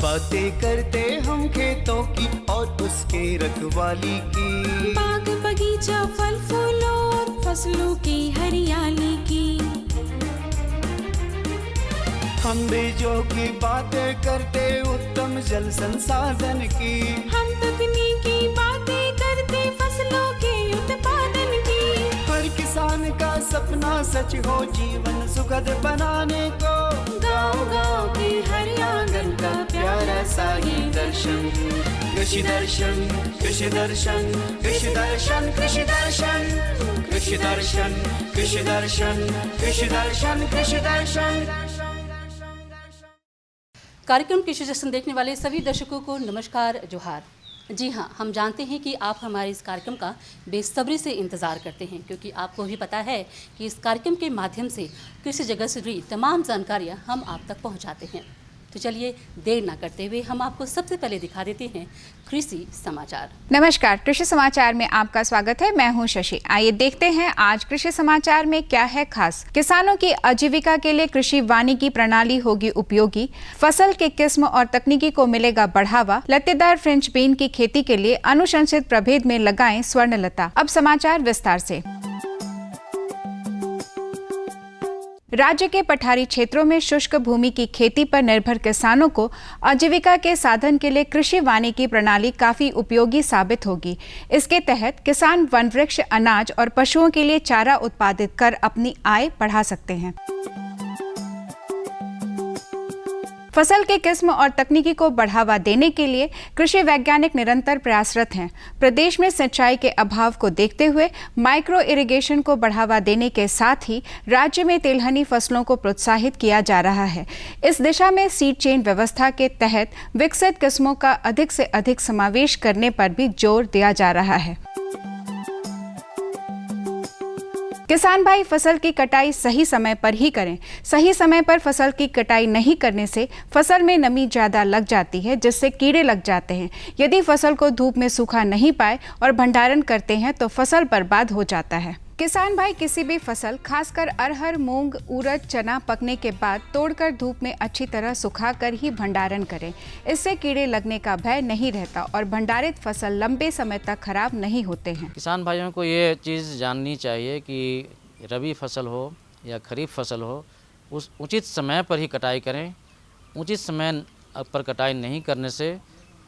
बातें करते हम खेतों की और उसके रखवाली की, बाग बगीचा फल फूलों और फसलों की हरियाली की। हम बीजों की बातें करते उत्तम जल संसाधन की, हम तकनीकी बातें करते फसलों के उत्पादन की। हर किसान का सपना सच हो जीवन सुखद बनाने को, गाँव-गाँव के हर आंगन का प्यारा सा ये दर्शन। कृषि दर्शन, कृषि दर्शन, कृषि दर्शन, कृषि दर्शन, कृषि दर्शन, कृषि दर्शन, कृषि दर्शन, कृषि दर्शन। कार्यक्रम कृषि दर्शन देखने वाले सभी दर्शकों को नमस्कार, जोहार। जी हाँ, हम जानते हैं कि आप हमारे इस कार्यक्रम का बेसब्री से इंतज़ार करते हैं, क्योंकि आपको भी पता है कि इस कार्यक्रम के माध्यम से कृषि जगत से जुड़ी तमाम जानकारियाँ हम आप तक पहुँचाते हैं। तो चलिए देर ना करते हुए हम आपको सबसे पहले दिखा देते हैं कृषि समाचार। नमस्कार, कृषि समाचार में आपका स्वागत है। मैं हूं शशि। आइए देखते हैं आज कृषि समाचार में क्या है खास। किसानों की आजीविका के लिए कृषि वानिकी प्रणाली होगी उपयोगी, फसल के किस्म और तकनीकी को मिलेगा बढ़ावा, लत्तेदार फ्रेंच बीन की खेती के लिए अनुशंसित प्रभेद में लगाएं स्वर्णलता। अब समाचार विस्तार से। राज्य के पठारी क्षेत्रों में शुष्क भूमि की खेती पर निर्भर किसानों को आजीविका के साधन के लिए कृषि वानिकी प्रणाली काफी उपयोगी साबित होगी। इसके तहत किसान वन वृक्ष, अनाज और पशुओं के लिए चारा उत्पादित कर अपनी आय बढ़ा सकते हैं। फसल के किस्म और तकनीकी को बढ़ावा देने के लिए कृषि वैज्ञानिक निरंतर प्रयासरत हैं। प्रदेश में सिंचाई के अभाव को देखते हुए माइक्रो इरिगेशन को बढ़ावा देने के साथ ही राज्य में तिलहनी फसलों को प्रोत्साहित किया जा रहा है। इस दिशा में सीड चेन व्यवस्था के तहत विकसित किस्मों का अधिक से अधिक समावेश करने पर भी जोर दिया जा रहा है। किसान भाई फसल की कटाई सही समय पर ही करें। सही समय पर फसल की कटाई नहीं करने से फसल में नमी ज़्यादा लग जाती है, जिससे कीड़े लग जाते हैं। यदि फसल को धूप में सूखा नहीं पाए और भंडारण करते हैं तो फसल बर्बाद हो जाता है। किसान भाई किसी भी फसल, खासकर अरहर, मूंग, उड़द, चना पकने के बाद तोड़कर धूप में अच्छी तरह सुखाकर ही भंडारण करें। इससे कीड़े लगने का भय नहीं रहता और भंडारित फसल लंबे समय तक खराब नहीं होते हैं। किसान भाइयों को ये चीज़ जाननी चाहिए कि रबी फसल हो या खरीफ फसल हो, उस उचित समय पर ही कटाई करें। उचित समय पर कटाई नहीं करने से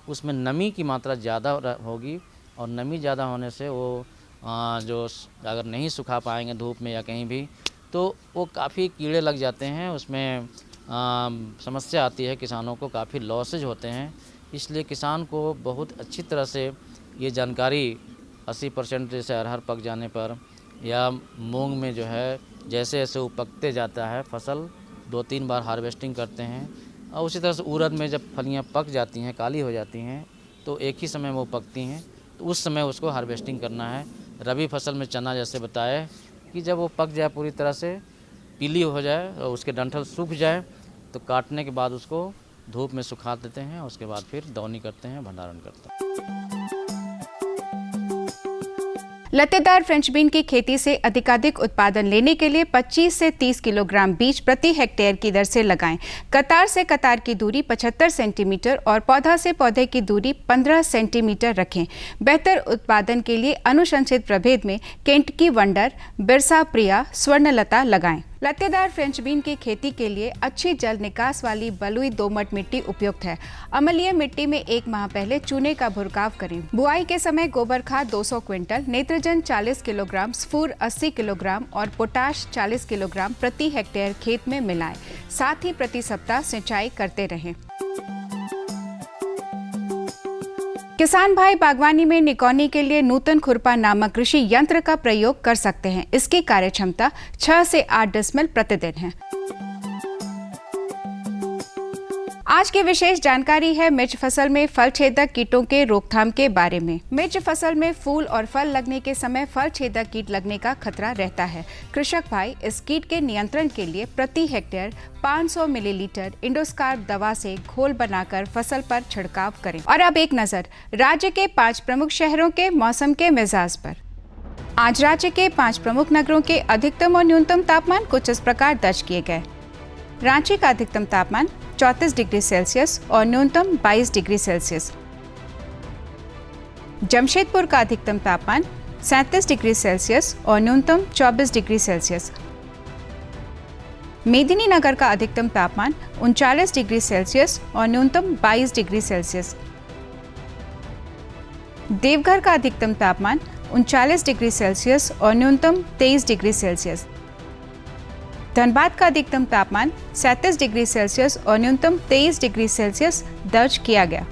उसमें नमी की मात्रा ज़्यादा होगी और नमी ज़्यादा होने से वो जो अगर नहीं सुखा पाएंगे धूप में या कहीं भी, तो वो काफ़ी कीड़े लग जाते हैं। उसमें समस्या आती है, किसानों को काफ़ी लॉसेज होते हैं। इसलिए किसान को बहुत अच्छी तरह से ये जानकारी 80% जैसे अरहर पक जाने पर या मूंग में जो है जैसे जैसे वो पकते जाता है फसल 2-3 बार हार्वेस्टिंग करते हैं। और उसी तरह से उड़द में जब फलियाँ पक जाती हैं, काली हो जाती हैं, तो एक ही समय वो पकती हैं, तो उस समय उसको हार्वेस्टिंग करना है। रबी फसल में चना जैसे बताए कि जब वो पक जाए, पूरी तरह से पीली हो जाए और उसके डंठल सूख जाए, तो काटने के बाद उसको धूप में सुखा देते हैं। उसके बाद फिर दौनी करते हैं, भंडारण करते हैं। लत्तेदार फ्रेंच बीन की खेती से अधिकाधिक उत्पादन लेने के लिए 25 से 30 किलोग्राम बीज प्रति हेक्टेयर की दर से लगाएं। कतार से कतार की दूरी 75 सेंटीमीटर और पौधा से पौधे की दूरी 15 सेंटीमीटर रखें। बेहतर उत्पादन के लिए अनुशंसित प्रभेद में केंटकी वंडर, बिरसा प्रिया, स्वर्णलता लगाएं। लत्तेदार फ्रेंच बीन की खेती के लिए अच्छी जल निकास वाली बलुई दोमट मिट्टी उपयुक्त है। अम्लीय मिट्टी में 1 माह पहले चूने का भुरकाव करें। बुआई के समय गोबर खाद 200 क्विंटल, नेत्रजन 40 किलोग्राम, स्फूर 80 किलोग्राम और पोटाश 40 किलोग्राम प्रति हेक्टेयर खेत में मिलाएं। साथ ही प्रति सप्ताह सिंचाई करते रहें। किसान भाई बागवानी में निकौनी के लिए नूतन खुरपा नामक कृषि यंत्र का प्रयोग कर सकते हैं। इसकी कार्यक्षमता 6 से 8 डेसिमल प्रतिदिन है। आज की विशेष जानकारी है मिर्च फसल में फल छेदक कीटों के रोकथाम के बारे में। मिर्च फसल में फूल और फल लगने के समय फल छेदक कीट लगने का खतरा रहता है। कृषक भाई इस कीट के नियंत्रण के लिए प्रति हेक्टेयर 500 मिलीलीटर इंडोस्कार्प दवा से घोल बनाकर फसल पर छिड़काव करें। और अब एक नजर राज्य के 5 प्रमुख शहरों के मौसम के मिजाज पर। आज राज्य के 5 प्रमुख नगरों के अधिकतम और न्यूनतम तापमान कुछ इस प्रकार दर्ज किए गए। रांची का अधिकतम तापमान 34 डिग्री सेल्सियस और न्यूनतम 22 डिग्री सेल्सियस। जमशेदपुर का अधिकतम तापमान 37 डिग्री सेल्सियस और न्यूनतम 24 डिग्री सेल्सियस। मेदिनीनगर का अधिकतम तापमान 39 डिग्री सेल्सियस और न्यूनतम 22 डिग्री सेल्सियस। देवघर का अधिकतम तापमान 39 डिग्री सेल्सियस और न्यूनतम 23 डिग्री सेल्सियस। धनबाद का अधिकतम तापमान 37 डिग्री सेल्सियस और न्यूनतम 23 डिग्री सेल्सियस दर्ज किया गया।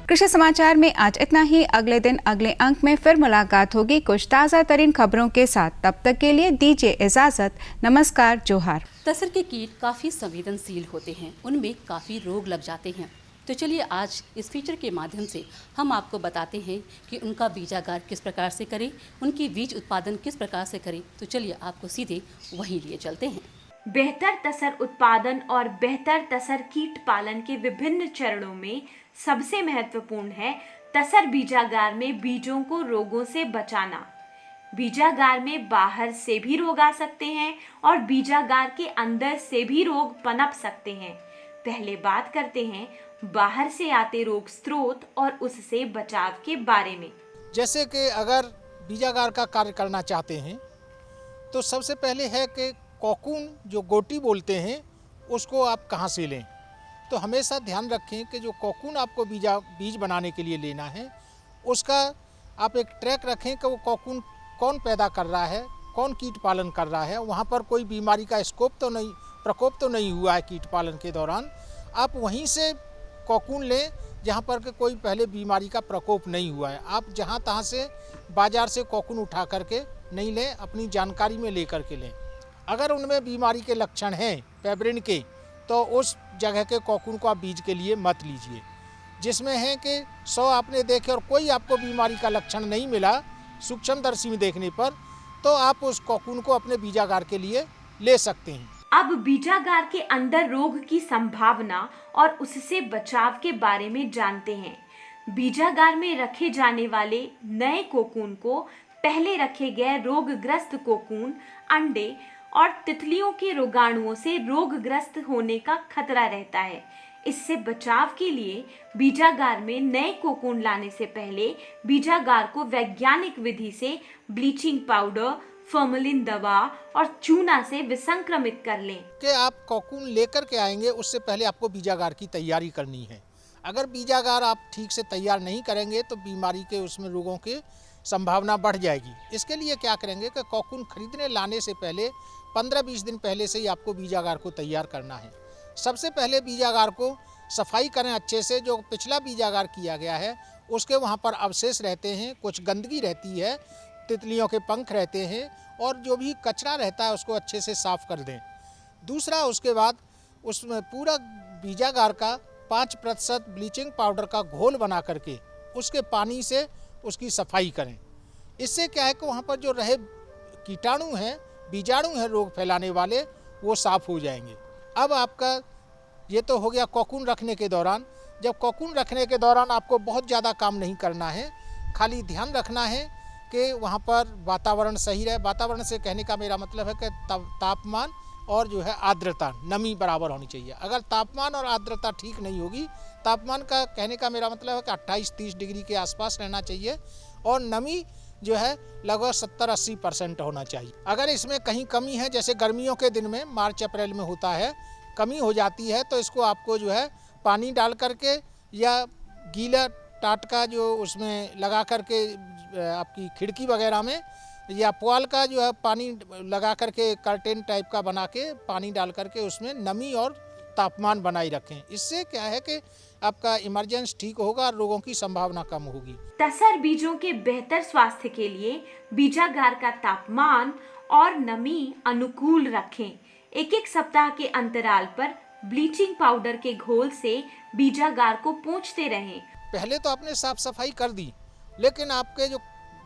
कृषि समाचार में आज इतना ही। अगले दिन अगले अंक में फिर मुलाकात होगी कुछ ताज़ा तरीन खबरों के साथ। तब तक के लिए दीजिए इजाज़त। नमस्कार, जोहार। तसर के कीट काफ़ी संवेदनशील होते हैं, उनमें काफ़ी रोग लग जाते हैं। तो चलिए आज इस फीचर के माध्यम से हम आपको बताते हैं कि उनका बीजागार किस प्रकार से करें, उनकी बीज उत्पादन किस प्रकार से करें। तो चलिए आपको सीधे वहीं लिए चलते हैं। बेहतर तसर उत्पादन और बेहतर तसर कीट पालन के विभिन्न चरणों में सबसे महत्वपूर्ण है तसर बीजागार में बीजों को रोगों से बचाना। बीजागार में बाहर से भी रोग आ सकते हैं और बीजागार के अंदर से भी रोग पनप सकते हैं। पहले बात करते हैं बाहर से आते रोग स्रोत और उससे बचाव के बारे में। जैसे कि अगर बीजागार का कार्य करना चाहते हैं तो सबसे पहले है कि कोकून जो गोटी बोलते हैं उसको आप कहाँ से लें। तो हमेशा ध्यान रखें कि जो कोकून आपको बीज बनाने के लिए लेना है उसका आप एक ट्रैक रखें कि वो कोकून कौन पैदा कर रहा है, कौन कीट पालन कर रहा है। वहाँ पर कोई बीमारी का प्रकोप तो नहीं हुआ है कीट पालन के दौरान। आप वहीं से कोकून लें जहाँ पर कि कोई पहले बीमारी का प्रकोप नहीं हुआ है। आप जहाँ तहाँ से बाज़ार से कोकून उठा करके नहीं लें, अपनी जानकारी में ले करके लें। अगर उनमें बीमारी के लक्षण हैं पेब्रिन के तो उस जगह के कोकून को आप बीज के लिए मत लीजिए। जिसमें है कि 100 आपने देखे और कोई आपको बीमारी का लक्षण नहीं मिला सूक्ष्मदर्शी में देखने पर, तो आप उस कोकून को अपने बीजागार के लिए ले सकते हैं। अब बीजागार के अंदर रोग की संभावना और उससे बचाव के बारे में जानते हैं। बीजागार में रखे जाने वाले नए कोकून को पहले रखे गए रोगग्रस्त कोकून, अंडे और तितलियों के रोगाणुओं से रोगग्रस्त होने का खतरा रहता है। इससे बचाव के लिए बीजागार में नए कोकून लाने से पहले बीजागार को वैज्ञानिक विधि से ब्लीचिंग पाउडर, फॉर्मेलिन दवा और चूना से विसंक्रमित कर लें। कि आप कोकून लेकर के आएंगे उससे पहले आपको बीजागार की तैयारी करनी है। अगर बीजागार आप ठीक से तैयार नहीं करेंगे तो बीमारी के उसमें रोगों के संभावना बढ़ जाएगी। इसके लिए क्या करेंगे कि कोकून खरीदने लाने से पहले 15-20 दिन पहले से ही आपको बीजागार को तैयार करना है। सबसे पहले बीजागार को सफाई करें अच्छे से। जो पिछला बीजागार किया गया है उसके वहाँ पर अवशेष रहते हैं, कुछ गंदगी रहती है, तितलियों के पंख रहते हैं और जो भी कचरा रहता है उसको अच्छे से साफ़ कर दें। दूसरा, उसके बाद उसमें पूरा बीजागार का 5% ब्लीचिंग पाउडर का घोल बना करके उसके पानी से उसकी सफाई करें। इससे क्या है कि वहाँ पर जो रहे कीटाणु हैं, बीजाणु हैं रोग फैलाने वाले, वो साफ़ हो जाएंगे। अब आपका ये तो हो गया कोकून रखने के दौरान। जब कोकून रखने के दौरान आपको बहुत ज़्यादा काम नहीं करना है, खाली ध्यान रखना है कि वहाँ पर वातावरण सही रहे। वातावरण से कहने का मेरा मतलब है कि तापमान और जो है आर्द्रता, नमी बराबर होनी चाहिए। अगर तापमान और आर्द्रता ठीक नहीं होगी, तापमान का कहने का मेरा मतलब है कि 28-30 डिग्री के आसपास रहना चाहिए और नमी जो है लगभग 70-80% होना चाहिए। अगर इसमें कहीं कमी है, जैसे गर्मियों के दिन में मार्च अप्रैल में होता है, कमी हो जाती है, तो इसको आपको जो है पानी डाल करके या गीला टाटका जो उसमें लगा करके आपकी खिड़की वगैरह में, या पुआल का जो है पानी लगा करके कर्टेन टाइप का बना के पानी डाल करके उसमें नमी और तापमान बनाए रखें। इससे क्या है कि आपका इमरजेंसी ठीक होगा और रोगों की संभावना कम होगी। तसर बीजों के बेहतर स्वास्थ्य के लिए बीजागार का तापमान और नमी अनुकूल रखें। एक सप्ताह के अंतराल पर ब्लीचिंग पाउडर के घोल से बीजागार को पोंछते रहें। पहले तो आपने साफ सफाई कर दी, लेकिन आपके जो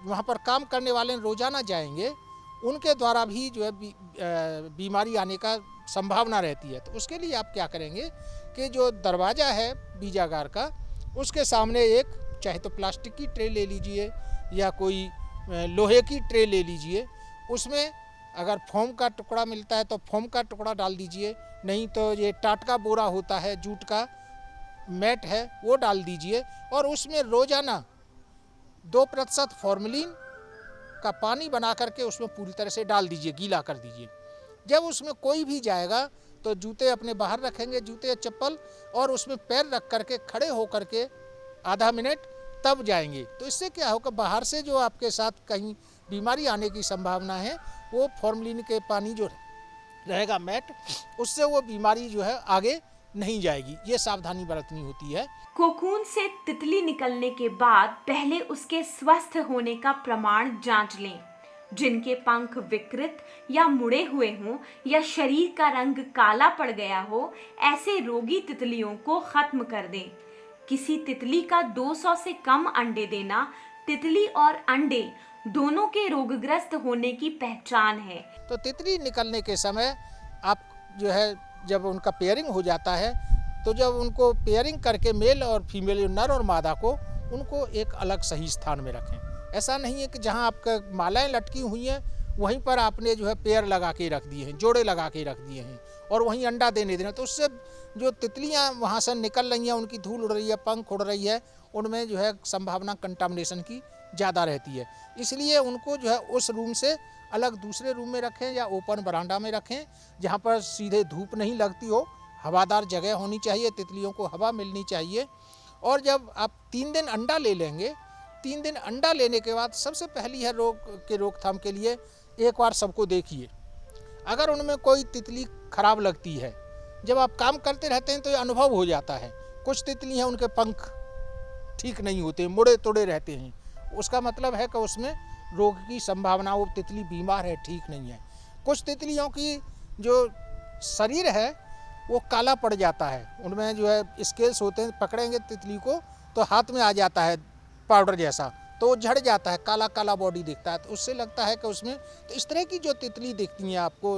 वहाँ पर काम करने वाले रोजाना जाएंगे उनके द्वारा भी जो है बीमारी आने का संभावना रहती है। तो उसके लिए आप क्या करेंगे कि जो दरवाज़ा है बीजागार का, उसके सामने एक चाहे तो प्लास्टिक की ट्रे ले लीजिए या कोई लोहे की ट्रे ले लीजिए उसमें अगर फोम का टुकड़ा मिलता है तो फोम का टुकड़ा डाल दीजिए, नहीं तो ये टाटका बोरा होता है, जूट का मैट है, वो डाल दीजिए। और उसमें रोजाना 2% फॉर्मेलिन का पानी बना करके उसमें पूरी तरह से डाल दीजिए, गीला कर दीजिए। जब उसमें कोई भी जाएगा तो जूते अपने बाहर रखेंगे, जूते या चप्पल, और उसमें पैर रख करके खड़े होकर के आधा मिनट तब जाएंगे। तो इससे क्या होगा, बाहर से जो आपके साथ कहीं बीमारी आने की संभावना है, वो फॉर्मेलिन के पानी जो रहेगा मैट, उससे वो बीमारी जो है आगे नहीं जाएगी। ये सावधानी बरतनी होती है। कोकून से तितली निकलने के बाद पहले उसके स्वस्थ होने का प्रमाण जांच लें। जिनके पंख विकृत या मुड़े हुए हों या शरीर का रंग काला पड़ गया हो, ऐसे रोगी तितलियों को खत्म कर दें। किसी तितली का 200 से कम अंडे देना तितली और अंडे दोनों के रोगग्रस्त होने की पहचान है। तो तितली निकलने के समय आप जो है, जब उनका पेयरिंग हो जाता है, तो जब उनको पेयरिंग करके मेल और फीमेल, नर और मादा को, उनको एक अलग सही स्थान में रखें। ऐसा नहीं है कि जहां आपका मालाएं लटकी हुई हैं वहीं पर आपने जो है पेयर लगा के रख दिए हैं, जोड़े लगा के रख दिए हैं और वहीं अंडा देने देना। तो उससे जो तितलियां वहां से निकल रही हैं, उनकी धूल उड़ रही है, पंख उड़ रही है, उनमें जो है संभावना कंटामिनेशन की ज़्यादा रहती है। इसलिए उनको जो है उस रूम से अलग दूसरे रूम में रखें या ओपन बरामदा में रखें, जहाँ पर सीधे धूप नहीं लगती हो, हवादार जगह होनी चाहिए, तितलियों को हवा मिलनी चाहिए। और जब आप 3 दिन अंडा ले लेंगे, 3 दिन अंडा लेने के बाद सबसे पहली है रोग के रोकथाम के लिए एक बार सबको देखिए। अगर उनमें कोई तितली खराब लगती है, जब आप काम करते रहते हैं तो ये अनुभव हो जाता है। कुछ तितली हैं उनके पंख ठीक नहीं होते, मुड़े तोड़े रहते हैं, उसका मतलब है कि उसमें रोग की संभावना, वो तितली बीमार है, ठीक नहीं है। कुछ तितलियों की जो शरीर है वो काला पड़ जाता है, उनमें जो है स्केल्स होते हैं, पकड़ेंगे तितली को तो हाथ में आ जाता है पाउडर जैसा, तो वो झड़ जाता है, काला काला बॉडी दिखता है, तो उससे लगता है कि उसमें, तो इस तरह की जो तितली दिखती हैं आपको,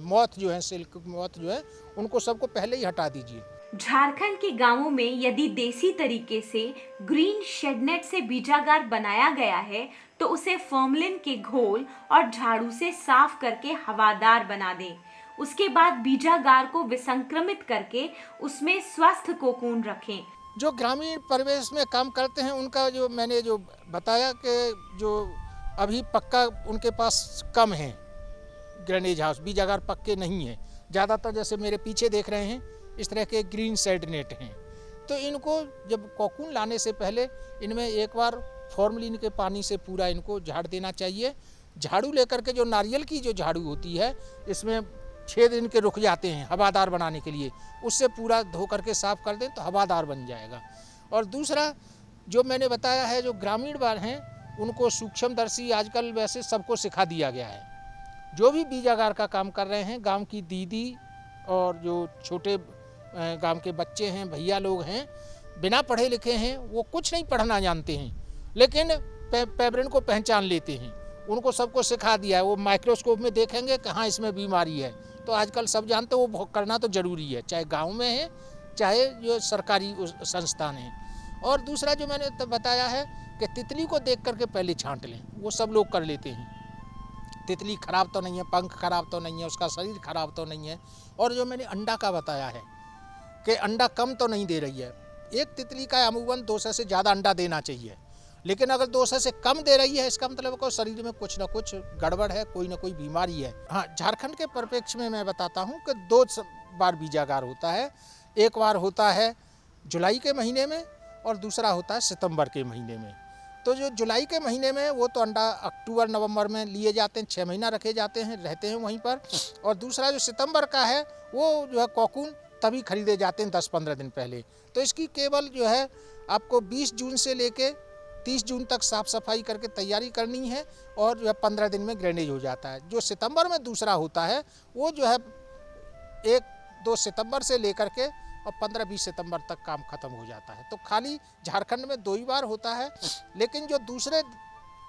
मॉथ जो है, सिल्क मॉथ जो है, उनको सबको पहले ही हटा दीजिए। झारखंड के गांवों में यदि देसी तरीके से ग्रीन शेडनेट से बीजागार बनाया गया है तो उसे फॉर्मेलिन के घोल और झाड़ू से साफ करके हवादार बना दें। उसके बाद बीजागार को विसंक्रमित करके उसमें स्वस्थ कोकून रखें। जो ग्रामीण परिवेश में काम करते हैं उनका जो मैंने जो बताया कि जो अभी पक्का उनके पास कम है ग्रेनेज हाउस, बीजागार पक्के नहीं है ज़्यादातर, जैसे मेरे पीछे देख रहे हैं इस तरह के ग्रीन शेड नेट हैं। तो इनको जब कोकून लाने से पहले इनमें एक बार फॉर्मेलिन के पानी से पूरा इनको झाड़ देना चाहिए। झाड़ू लेकर के, जो नारियल की जो झाड़ू होती है, इसमें 6 दिन के रुक जाते हैं हवादार बनाने के लिए, उससे पूरा धो करके साफ़ कर दें तो हवादार बन जाएगा। और दूसरा जो मैंने बताया है, जो ग्रामीण बार हैं उनको सूक्ष्मदर्शी आजकल वैसे सबको सिखा दिया गया है। जो भी बीजागार का काम कर रहे हैं, गांव की दीदी और जो छोटे गांव के बच्चे हैं, भैया लोग हैं, बिना पढ़े लिखे हैं, वो कुछ नहीं पढ़ना जानते हैं, लेकिन पेब्रिन को पहचान लेते हैं। उनको सबको सिखा दिया है, वो माइक्रोस्कोप में देखेंगे कहाँ इसमें बीमारी है। तो आजकल सब जानते हैं, वो करना तो ज़रूरी है, चाहे गांव में है चाहे जो सरकारी संस्थान है। और दूसरा जो मैंने बताया है कि तितली को देख करके पहले छांट लें, वो सब लोग कर लेते हैं। तितली खराब तो नहीं है, पंख खराब तो नहीं है, उसका शरीर खराब तो नहीं है। और जो मैंने अंडा का बताया है कि अंडा कम तो नहीं दे रही है, एक तितली का अमूमन 200 से ज़्यादा अंडा देना चाहिए, लेकिन अगर 200 से कम दे रही है, इसका मतलब को शरीर में कुछ ना कुछ गड़बड़ है, कोई ना कोई बीमारी है। हाँ, झारखंड के परिप्रेक्ष्य में मैं बताता हूँ कि 2 बार बीजागार होता है। एक बार होता है जुलाई के महीने में और दूसरा होता है सितंबर के महीने में। तो जो जुलाई के महीने में वो तो अंडा अक्टूबर नवंबर में लिए जाते हैं, 6 महीना रखे जाते हैं, रहते हैं वहीं पर। और दूसरा जो सितंबर का है वो जो है कोकून तभी खरीदे जाते हैं 10-15 दिन पहले। तो इसकी केवल जो है आपको 20 जून से लेके 30 जून तक साफ़ सफाई करके तैयारी करनी है और जो है 15 दिन में ग्रेनेज हो जाता है। जो सितंबर में दूसरा होता है वो जो है 1-2 सितंबर से लेकर के और 15-20 सितंबर तक काम खत्म हो जाता है। तो खाली झारखंड में 2 ही बार होता है, लेकिन जो दूसरे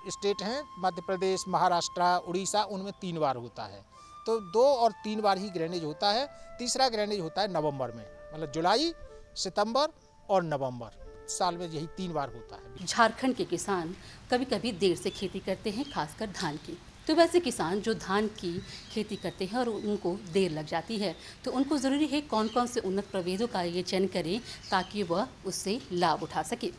स्टेट हैं मध्य प्रदेश, महाराष्ट्र, उड़ीसा, उनमें 3 बार होता है। तो 2 और 3 बार ही ग्रेनेज होता है। तीसरा ग्रेनेज होता है नवंबर में, मतलब जुलाई, सितंबर और नवंबर, साल में यही 3 बार होता है। झारखंड के किसान कभी कभी देर से खेती करते हैं, खासकर धान की। तो वैसे किसान जो धान की खेती करते हैं और उनको देर लग जाती है, तो उनको ज़रूरी है कौन कौन से उन्नत प्रभेदों का ये चयन करें ताकि वह उससे लाभ उठा सके।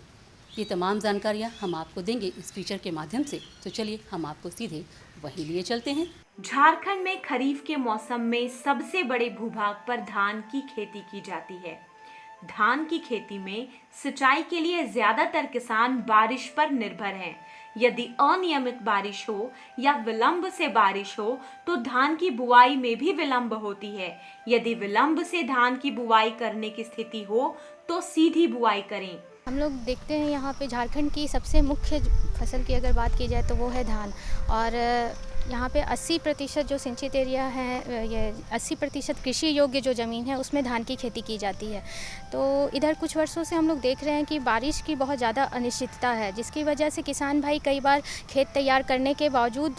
ये तमाम जानकारियाँ हम आपको देंगे इस फीचर के माध्यम से। तो चलिए हम आपको सीधे वहीं लिए चलते हैं। झारखंड में खरीफ के मौसम में सबसे बड़े भूभाग पर धान की खेती की जाती है। धान की खेती में सिंचाई के लिए ज्यादातर किसान बारिश पर निर्भर हैं। यदि अनियमित बारिश हो या विलंब से बारिश हो तो धान की बुआई में भी विलंब होती है। यदि विलंब से धान की बुआई करने की स्थिति हो तो सीधी बुआई करें। हम लोग देखते हैं यहाँ पे झारखंड की सबसे मुख्य फसल की अगर बात की जाए तो वो है धान। और यहाँ पे 80% जो सिंचित एरिया है, ये 80% कृषि योग्य जो ज़मीन है उसमें धान की खेती की जाती है। तो इधर कुछ वर्षों से हम लोग देख रहे हैं कि बारिश की बहुत ज़्यादा अनिश्चितता है, जिसकी वजह से किसान भाई कई बार खेत तैयार करने के बावजूद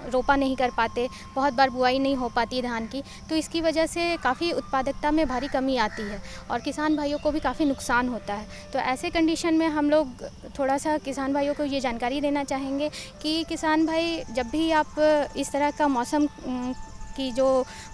रोपा नहीं कर पाते, बहुत बार बुआई नहीं हो पाती धान की। तो इसकी वजह से काफ़ी उत्पादकता में भारी कमी आती है और किसान भाइयों को भी काफ़ी नुकसान होता है। तो ऐसे कंडीशन में हम लोग थोड़ा सा किसान भाइयों को ये जानकारी देना चाहेंगे कि किसान भाई जब भी आप इस तरह का मौसम की जो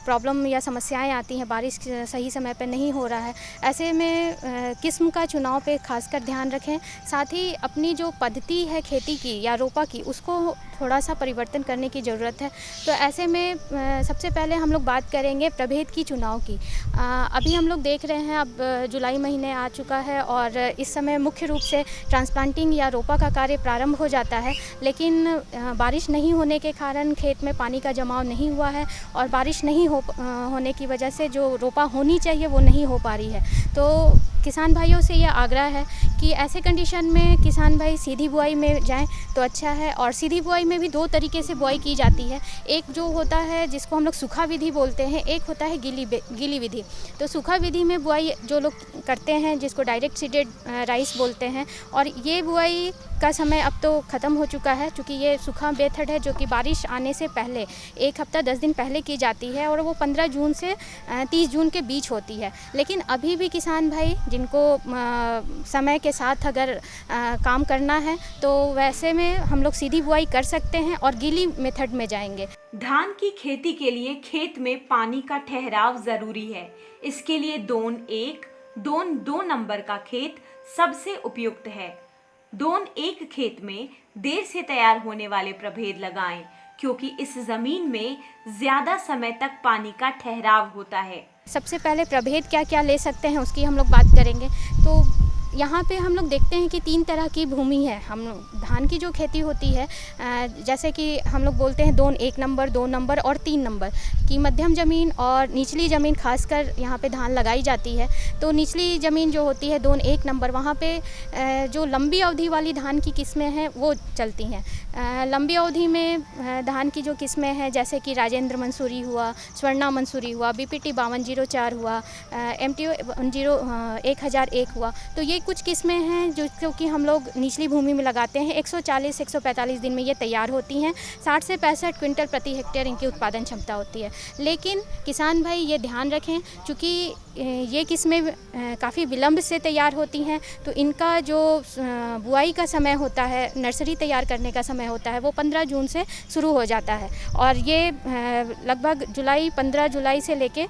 प्रॉब्लम या समस्याएं आती हैं, बारिश सही समय पर नहीं हो रहा है, ऐसे में किस्म का चुनाव पे खासकर ध्यान रखें। साथ ही अपनी जो पद्धति है खेती की या रोपा की, उसको थोड़ा सा परिवर्तन करने की ज़रूरत है। तो ऐसे में सबसे पहले हम लोग बात करेंगे प्रभेद की चुनाव की। अभी हम लोग देख रहे हैं, अब जुलाई महीने आ चुका है और इस समय मुख्य रूप से ट्रांसप्लांटिंग या रोपा का कार्य प्रारंभ हो जाता है, लेकिन बारिश नहीं होने के कारण खेत में पानी का जमाव नहीं हुआ है और बारिश नहीं होने की वजह से जो रोपा होनी चाहिए वो नहीं हो पा रही है। तो किसान भाइयों से यह आग्रह है कि ऐसे कंडीशन में किसान भाई सीधी बुआई में जाएं तो अच्छा है। और सीधी बुआई में भी 2 तरीके से बुआई की जाती है। एक जो होता है जिसको हम लोग सूखा विधि बोलते हैं, एक होता है गीली विधि। तो सूखा विधि में बुआई जो लोग करते हैं जिसको डायरेक्ट सीडेड राइस बोलते हैं, और ये बुआई का समय अब तो ख़त्म हो चुका है, क्योंकि ये सूखा मेथड है जो कि बारिश आने से पहले 1 हफ्ता 10 दिन पहले की जाती है और वो 15 जून से 30 जून के बीच होती है। लेकिन अभी भी किसान भाई जिनको समय के साथ अगर काम करना है तो वैसे में हम लोग सीधी बुआई कर सकते हैं और गीली मेथड में जाएंगे। धान की खेती के लिए खेत में पानी का ठहराव जरूरी है। इसके लिए दोन 1, दोन 2 नंबर का खेत सबसे उपयुक्त है। दोन 1 खेत में देर से तैयार होने वाले प्रभेद लगाएं, क्योंकि इस जमीन में ज्यादा समय तक पानी का ठहराव होता है। सबसे पहले प्रभेद क्या क्या ले सकते हैं उसकी हम लोग बात करेंगे। तो यहाँ पे हम लोग देखते हैं कि 3 तरह की भूमि है। हम धान की जो खेती होती है, जैसे कि हम लोग बोलते हैं दोन 1 नंबर, 2 नंबर और 3 नंबर की मध्यम ज़मीन और निचली ज़मीन खासकर यहाँ पे धान लगाई जाती है। तो निचली ज़मीन जो होती है दोन 1 नंबर, वहाँ पे जो लंबी अवधि वाली धान की किस्में हैं वो चलती हैं। लंबी अवधि में धान की जो किस्में हैं जैसे कि राजेंद्र मंसूरी हुआ, स्वर्णा मंसूरी हुआ, BPT 5204 हुआ, MTO 1001 हुआ, तो ये कुछ किस्में हैं जो कि हम लोग निचली भूमि में लगाते हैं। 140-145 दिन में ये तैयार होती हैं। 60 से 65 क्विंटल प्रति हेक्टेयर इनकी उत्पादन क्षमता होती है। लेकिन किसान भाई ये ध्यान रखें, चूँकि ये किस्में काफ़ी विलंब से तैयार होती हैं, तो इनका जो बुआई का समय होता है, नर्सरी तैयार करने का समय होता है, वो 15 जून से शुरू हो जाता है और ये लगभग 15 जुलाई से लेके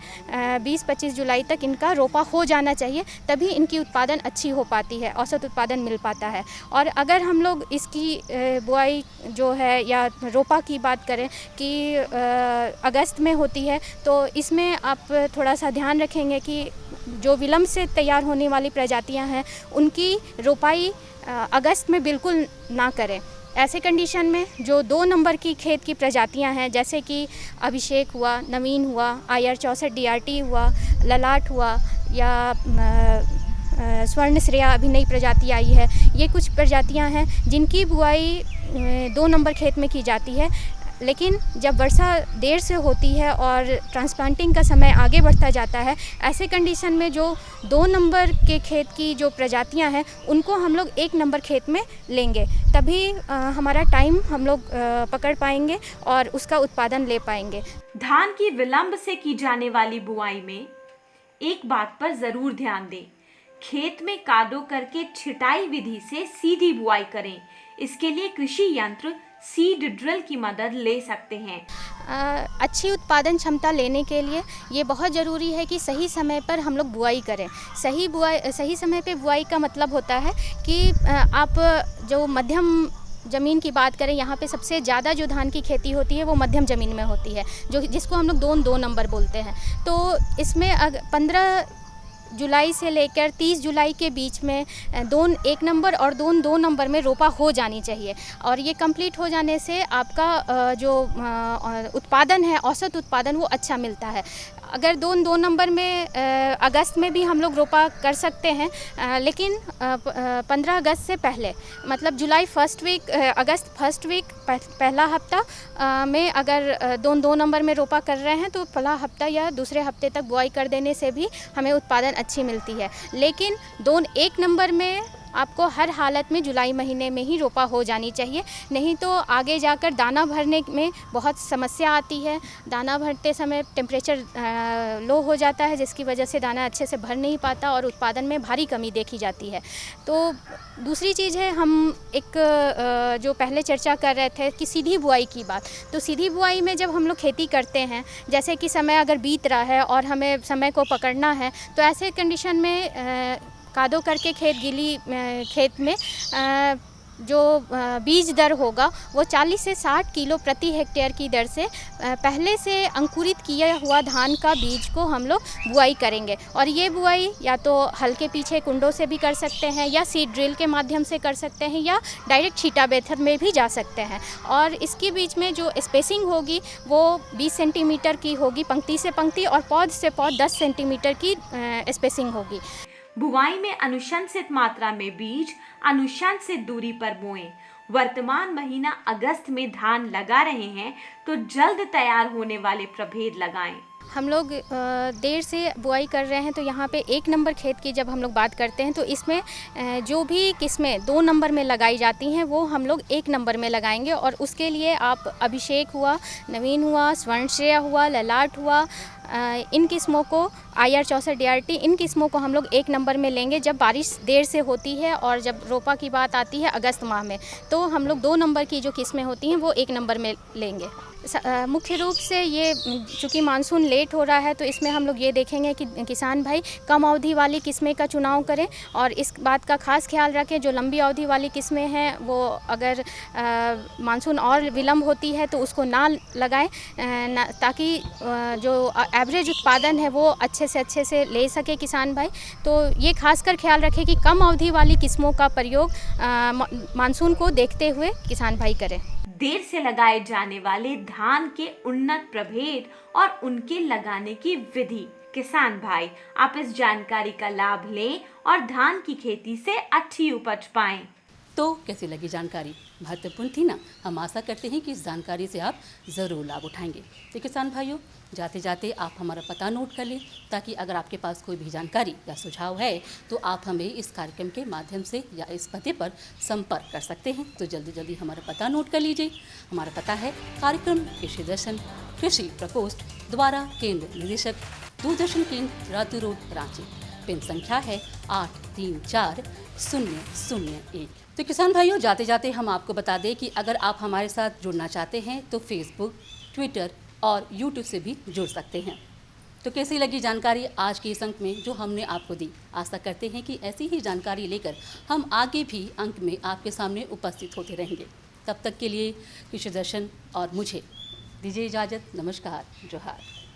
20-25 जुलाई तक इनका रोपा हो जाना चाहिए, तभी इनकी उत्पादन अच्छी हो पाती है, औसत उत्पादन मिल पाता है। और अगर हम लोग इसकी बुआई जो है या रोपा की बात करें कि अगस्त में होती है, तो इसमें आप थोड़ा सा ध्यान रखेंगे कि जो विलंब से तैयार होने वाली प्रजातियां हैं उनकी रोपाई अगस्त में बिल्कुल ना करें। ऐसे कंडीशन में जो 2 नंबर की खेत की प्रजातियां हैं जैसे कि अभिषेक हुआ, नवीन हुआ, IR 64 DRT हुआ, ललाट हुआ या स्वर्ण श्रेया अभी नई प्रजाति आई है, ये कुछ प्रजातियां हैं जिनकी बुआई 2 नंबर खेत में की जाती है। लेकिन जब वर्षा देर से होती है और ट्रांसप्लांटिंग का समय आगे बढ़ता जाता है, ऐसे कंडीशन में जो 2 नंबर के खेत की जो प्रजातियां हैं उनको हम लोग 1 नंबर खेत में लेंगे, तभी हमारा टाइम हम लोग पकड़ पाएंगे और उसका उत्पादन ले पाएंगे। धान की विलंब से की जाने वाली बुआई में एक बात पर जरूर ध्यान दें, खेत में कादो करके छिटाई विधि से सीधी बुआई करें। इसके लिए कृषि यंत्र सीड ड्रिल की मदद ले सकते हैं। अच्छी उत्पादन क्षमता लेने के लिए ये बहुत ज़रूरी है कि सही समय पर हम लोग बुआई करें। सही समय पे बुआई का मतलब होता है कि आप जो मध्यम ज़मीन की बात करें, यहाँ पे सबसे ज़्यादा जो धान की खेती होती है वो मध्यम ज़मीन में होती है, जिसको हम लोग 2 नंबर बोलते हैं। तो इसमें 15 जुलाई से लेकर 30 जुलाई के बीच में 1 नंबर और 2 नंबर में रोपा हो जानी चाहिए। और ये कंप्लीट हो जाने से आपका जो उत्पादन है, औसत उत्पादन वो अच्छा मिलता है। अगर 2 नंबर में अगस्त में भी हम लोग रोपा कर सकते हैं, लेकिन 15 अगस्त से पहले, मतलब जुलाई फर्स्ट वीक, अगस्त फर्स्ट वीक, पहला हफ्ता में अगर 2 नंबर में रोपा कर रहे हैं तो पहला हफ्ता या दूसरे हफ्ते तक बुआई कर देने से भी हमें उत्पादन अच्छी मिलती है। लेकिन 1 नंबर में आपको हर हालत में जुलाई महीने में ही रोपा हो जानी चाहिए, नहीं तो आगे जाकर दाना भरने में बहुत समस्या आती है। दाना भरते समय टेम्परेचर लो हो जाता है, जिसकी वजह से दाना अच्छे से भर नहीं पाता और उत्पादन में भारी कमी देखी जाती है। तो दूसरी चीज़ है, हम एक जो पहले चर्चा कर रहे थे कि सीधी बुआई की बात, तो सीधी बुआई में जब हम लोग खेती करते हैं, जैसे कि समय अगर बीत रहा है और हमें समय को पकड़ना है, तो ऐसे कंडीशन में कादो करके खेत में जो बीज दर होगा वो 40 से 60 किलो प्रति हेक्टेयर की दर से पहले से अंकुरित किया हुआ धान का बीज को हम लोग बुआई करेंगे। और ये बुआई या तो हल के पीछे कुंडों से भी कर सकते हैं, या सीड ड्रिल के माध्यम से कर सकते हैं, या डायरेक्ट छीटा मेथड में भी जा सकते हैं। और इसके बीच में जो स्पेसिंग होगी वो 20 सेंटीमीटर की होगी, पंक्ति से पंक्ति, और पौध से पौध 10 सेंटीमीटर की स्पेसिंग होगी। बुवाई में अनुशंसित मात्रा में बीज अनुशंसित दूरी पर बोएं। वर्तमान महीना अगस्त में धान लगा रहे हैं तो जल्द तैयार होने वाले प्रभेद लगाएं। हम लोग देर से बुआई कर रहे हैं, तो यहाँ पे 1 नंबर खेत की जब हम लोग बात करते हैं तो इसमें जो भी किस्में 2 नंबर में लगाई जाती हैं वो हम लोग 1 नंबर में लगाएंगे। और उसके लिए आप अभिषेक हुआ, नवीन हुआ, स्वर्णश्रेय हुआ, ललाट हुआ, इन किस्मों को, IR 64 DRT, इन किस्मों को हम लोग 1 नंबर में लेंगे जब बारिश देर से होती है। और जब रोपा की बात आती है अगस्त माह में, तो हम लोग 2 नंबर की जो किस्में होती हैं वो 1 नंबर में लेंगे। मुख्य रूप से ये चूँकि मानसून लेट हो रहा है, तो इसमें हम लोग ये देखेंगे कि किसान भाई कम अवधि वाली किस्में का चुनाव करें, और इस बात का खास ख्याल रखें जो लंबी अवधि वाली किस्में हैं वो अगर मानसून और विलम्ब होती है तो उसको ना लगाएं, ताकि जो एवरेज उत्पादन है वो अच्छे से ले सके किसान भाई। तो ये खासकर ख्याल रखें कि कम अवधि वाली किस्मों का प्रयोग मानसून को देखते हुए किसान भाई करें। देर से लगाए जाने वाले धान के उन्नत प्रभेद और उनके लगाने की विधि, किसान भाई आप इस जानकारी का लाभ लें और धान की खेती से अच्छी उपज पाएं। तो कैसी लगी जानकारी? महत्वपूर्ण थी ना? हम आशा करते हैं कि इस जानकारी से आप ज़रूर लाभ उठाएंगे। तो किसान भाइयों, जाते जाते आप हमारा पता नोट कर लें, ताकि अगर आपके पास कोई भी जानकारी या सुझाव है तो आप हमें इस कार्यक्रम के माध्यम से या इस पते पर संपर्क कर सकते हैं। तो जल्दी जल्दी हमारा पता नोट कर लीजिए। हमारा पता है कार्यक्रम कृषि दर्शन, कृषि प्रकोष्ठ, द्वारा केंद्र निदेशक, दूरदर्शन केंद्र, रातू रोड, रांची। पिन संख्या है 834001। तो किसान भाइयों, जाते जाते हम आपको बता दें कि अगर आप हमारे साथ जुड़ना चाहते हैं तो फेसबुक, ट्विटर और यूट्यूब से भी जुड़ सकते हैं। तो कैसी लगी जानकारी आज के इस अंक में जो हमने आपको दी? आशा करते हैं कि ऐसी ही जानकारी लेकर हम आगे भी अंक में आपके सामने उपस्थित होते रहेंगे। तब तक के लिए कृषि दर्शन और मुझे दीजिए इजाज़त। नमस्कार, जोहार।